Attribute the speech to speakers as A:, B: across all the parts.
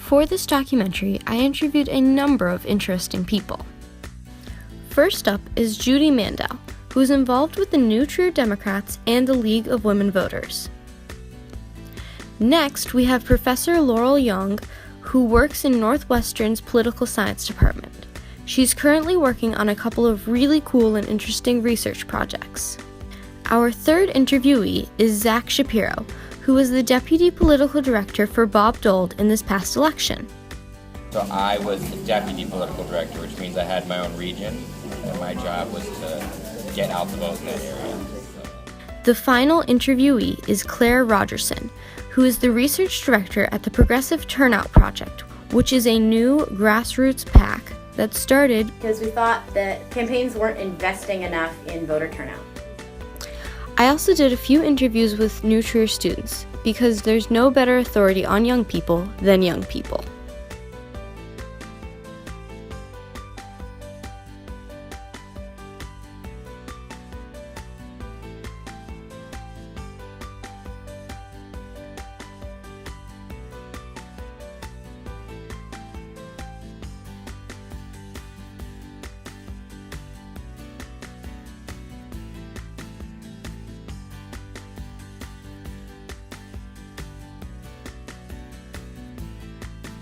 A: For this documentary, I interviewed a number of interesting people. First up is Judy Mandel, who is involved with the New Trier Democrats and the League of Women Voters. Next, we have Professor Laurel Young, who works in Northwestern's Political Science Department. She's currently working on a couple of really cool and interesting research projects. Our third interviewee is Zach Shapiro, who was the Deputy Political Director for Bob Dole in this past election.
B: So I was the Deputy Political Director, which means I had my own region, and my job was to get out the vote in that area.
A: The final interviewee is Claire Rogerson, who is the Research Director at the Progressive Turnout Project, which is a new grassroots PAC that started
C: because we thought that campaigns weren't investing enough in voter turnout.
A: I also did a few interviews with New Trier students because there's no better authority on young people than young people.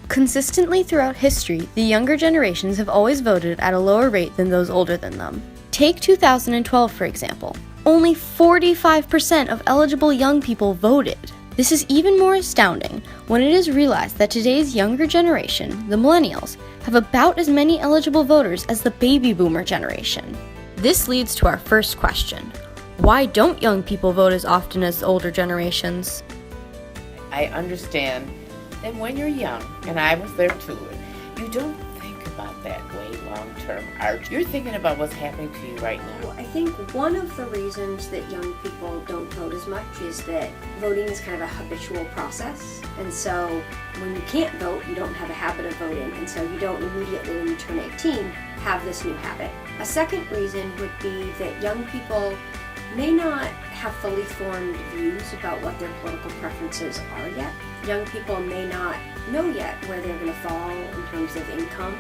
A: Consistently throughout history, the younger generations have always voted at a lower rate than those older than them. Take 2012, for example. Only 45% of eligible young people voted. This is even more astounding when it is realized that today's younger generation, the millennials, have about as many eligible voters as the baby boomer generation. This leads to our first question. Why don't young people vote as often as older generations?
D: I understand that when you're young, and I was there too, you don't think about that way long-term, Art. You're thinking about what's happening to you right now.
E: I think one of the reasons that young people don't vote as much is that voting is kind of a habitual process. And so when you can't vote, you don't have a habit of voting. And so you don't immediately, when you turn 18, have this new habit. A second reason would be that young people may not have fully formed views about what their political preferences are yet. Young people may not know yet where they're going to fall in terms of income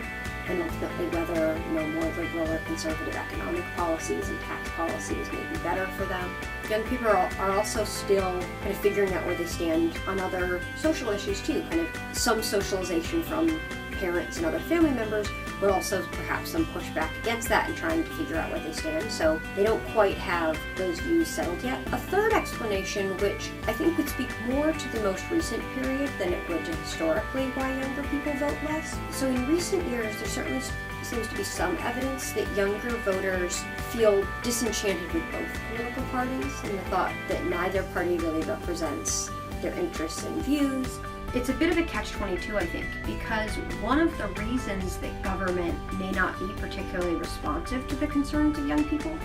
E: and ultimately whether more liberal or conservative economic policies and tax policies may be better for them. Young people are also still kind of figuring out where they stand on other social issues too, kind of some socialization from parents and other family members, but also perhaps some pushback against that and trying to figure out where they stand. So they don't quite have those views settled yet. A third explanation, which I think would speak more to the most recent period than it would to historically why younger people vote less. So in recent years, there certainly seems to be some evidence that younger voters feel disenchanted with both political parties and the thought that neither party really represents their interests and views. It's a bit of a catch-22, I think, because one of the reasons that government may not be particularly responsive to the concerns of young people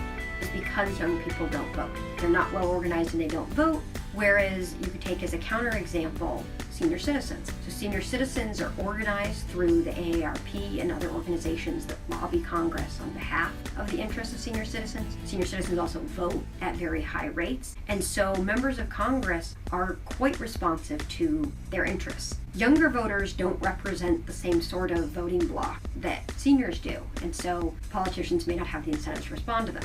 E: is because young people don't vote. They're not well organized and they don't vote, whereas you could take as a counterexample senior citizens. So senior citizens are organized through the AARP and other organizations that lobby Congress on behalf of the interests of senior citizens. Senior citizens also vote at very high rates, and so members of Congress are quite responsive to their interests. Younger voters don't represent the same sort of voting bloc that seniors do, and so politicians may not have the incentive to respond to them.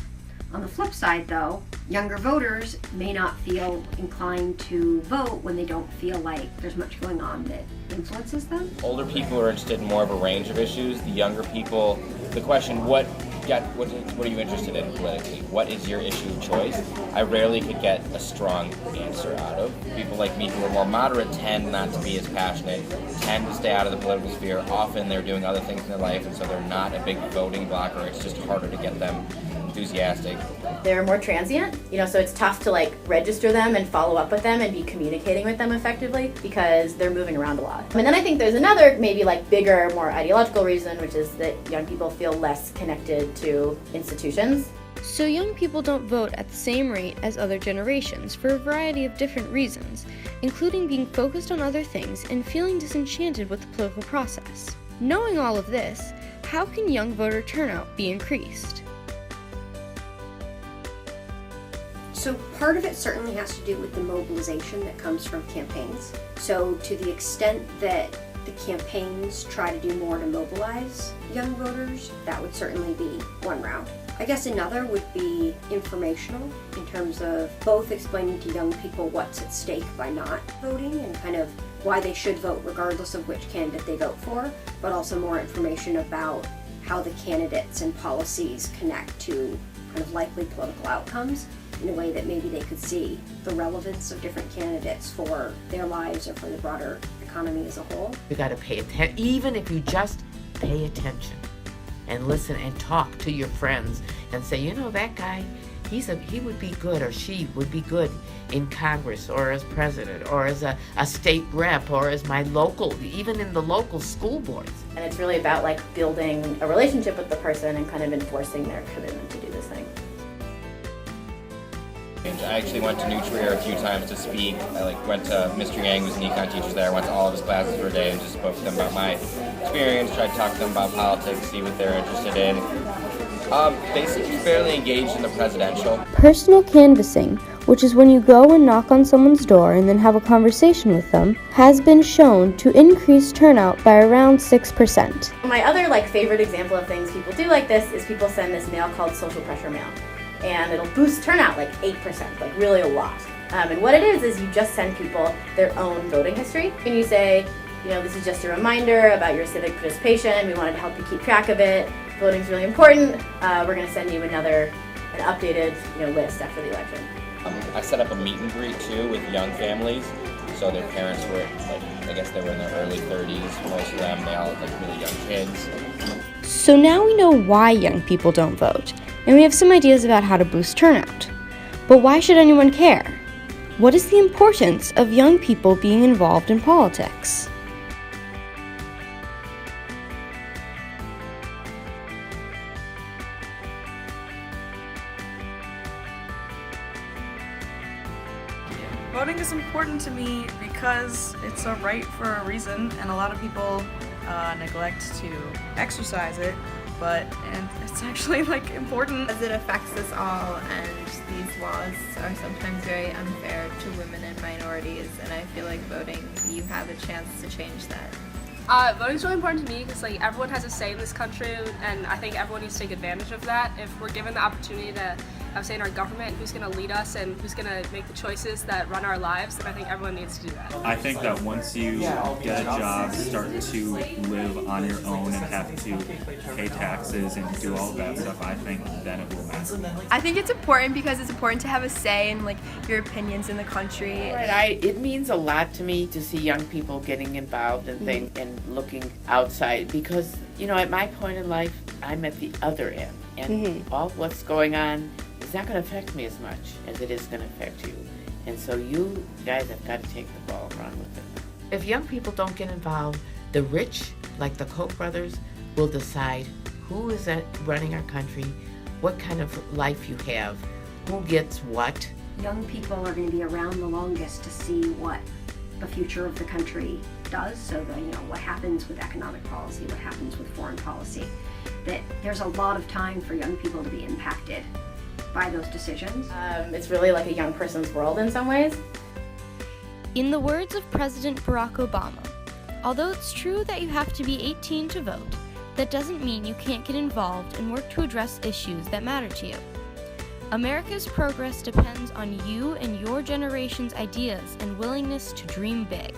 E: On the flip side, though, younger voters may not feel inclined to vote when they don't feel like there's much going on that influences them.
B: Older people are interested in more of a range of issues. The younger people, the question, what are you interested in politically? What is your issue of choice? I rarely could get a strong answer out of. People like me who are more moderate tend not to be as passionate, tend to stay out of the political sphere. Often they're doing other things in their life, and so they're not a big voting bloc, or it's just harder to get them enthusiastic.
C: They're more transient, so it's tough to register them and follow up with them and be communicating with them effectively because they're moving around a lot. And then I think there's another maybe bigger, more ideological reason, which is that young people feel less connected to institutions.
A: So young people don't vote at the same rate as other generations for a variety of different reasons, including being focused on other things and feeling disenchanted with the political process. Knowing all of this, how can young voter turnout be increased?
E: So part of it certainly has to do with the mobilization that comes from campaigns. So to the extent that the campaigns try to do more to mobilize young voters, that would certainly be one route. I guess another would be informational in terms of both explaining to young people what's at stake by not voting and kind of why they should vote regardless of which candidate they vote for, but also more information about how the candidates and policies connect to kind of likely political outcomes in a way that maybe they could see the relevance of different candidates for their lives or for the broader economy as a whole.
D: You got to pay attention, even if you just pay attention and listen and talk to your friends and say, you know, that guy, he would be good, or she would be good in Congress or as president or as a state rep or as my local, even in the local school boards.
C: And it's really about like building a relationship with the person and kind of enforcing their commitment to do this thing.
B: I actually went to New Trier a few times to speak. I went to Mr. Yang, who's an econ teacher there. I went to all of his classes for a day and just spoke to them about my experience, tried to talk to them about politics, see what they're interested in. Basically fairly engaged in the presidential.
A: Personal canvassing, which is when you go and knock on someone's door and then have a conversation with them, has been shown to increase turnout by around 6%.
C: My other favorite example of things people do like this is people send this mail called social pressure mail. And it'll boost turnout 8%, really a lot. And what it is you just send people their own voting history. And you say, this is just a reminder about your civic participation. We wanted to help you keep track of it. Voting's really important. We're going to send you an updated list after the election.
B: I set up a meet and greet too with young families. So their parents were, I guess they were in their early 30s, most of them. They all look really young kids.
A: So now we know why young people don't vote, and we have some ideas about how to boost turnout. But why should anyone care? What is the importance of young people being involved in politics?
F: Voting is important to me because it's a right for a reason, and a lot of people neglect to exercise it, and it's actually important.
G: As it affects us all, and these laws are sometimes very unfair to women and minorities, and I feel like voting, you have a chance to change that.
H: Voting is really important to me because everyone has a say in this country, and I think everyone needs to take advantage of that. If we're given the opportunity to have a say in our government, who's going to lead us and who's going to make the choices that run our lives, then I think everyone needs to do that.
I: I think that once you get a job, start to live on your own and have to pay taxes and do all that stuff, I think then it will matter.
J: I think it's important because it's important to have a say in your opinions in the country.
D: Right, it means a lot to me to see young people getting involved in things and looking outside because, at my point in life, I'm at the other end. And all what's going on is not going to affect me as much as it is going to affect you. And so you guys have got to take the ball and run with it. If young people don't get involved, the rich, like the Koch brothers, will decide who is running our country, what kind of life you have, who gets what.
E: Young people are going to be around the longest to see what the future of the country does. So what happens with economic policy, what happens with foreign policy. That there's a lot of time for young people to be impacted by those decisions.
C: It's really like a young person's world in some ways.
A: In the words of President Barack Obama, although it's true that you have to be 18 to vote, that doesn't mean you can't get involved and work to address issues that matter to you. America's progress depends on you and your generation's ideas and willingness to dream big.